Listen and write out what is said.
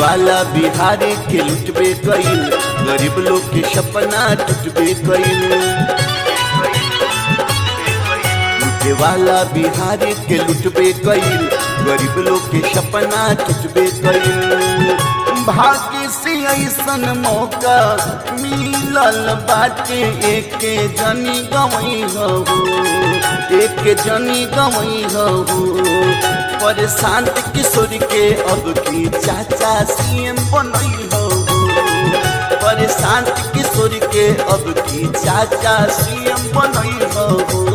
वाला बिहारी के लुटबे कइल, गरीब लोग के सपना टूटबे कइल। लुटे वाला बिहारी के लुटबे कइल, गरीब लोग के सपना टूटबे कइल। भाग्य से ऐसन मौका मिलल बाटे, एके जनी गवई हो, एके जनी गवई हो। पर शांत किशोर के अब की चाचा सीएम बनई हो, पर शांत किशोर के अब की चाचा सीएम बनई हो।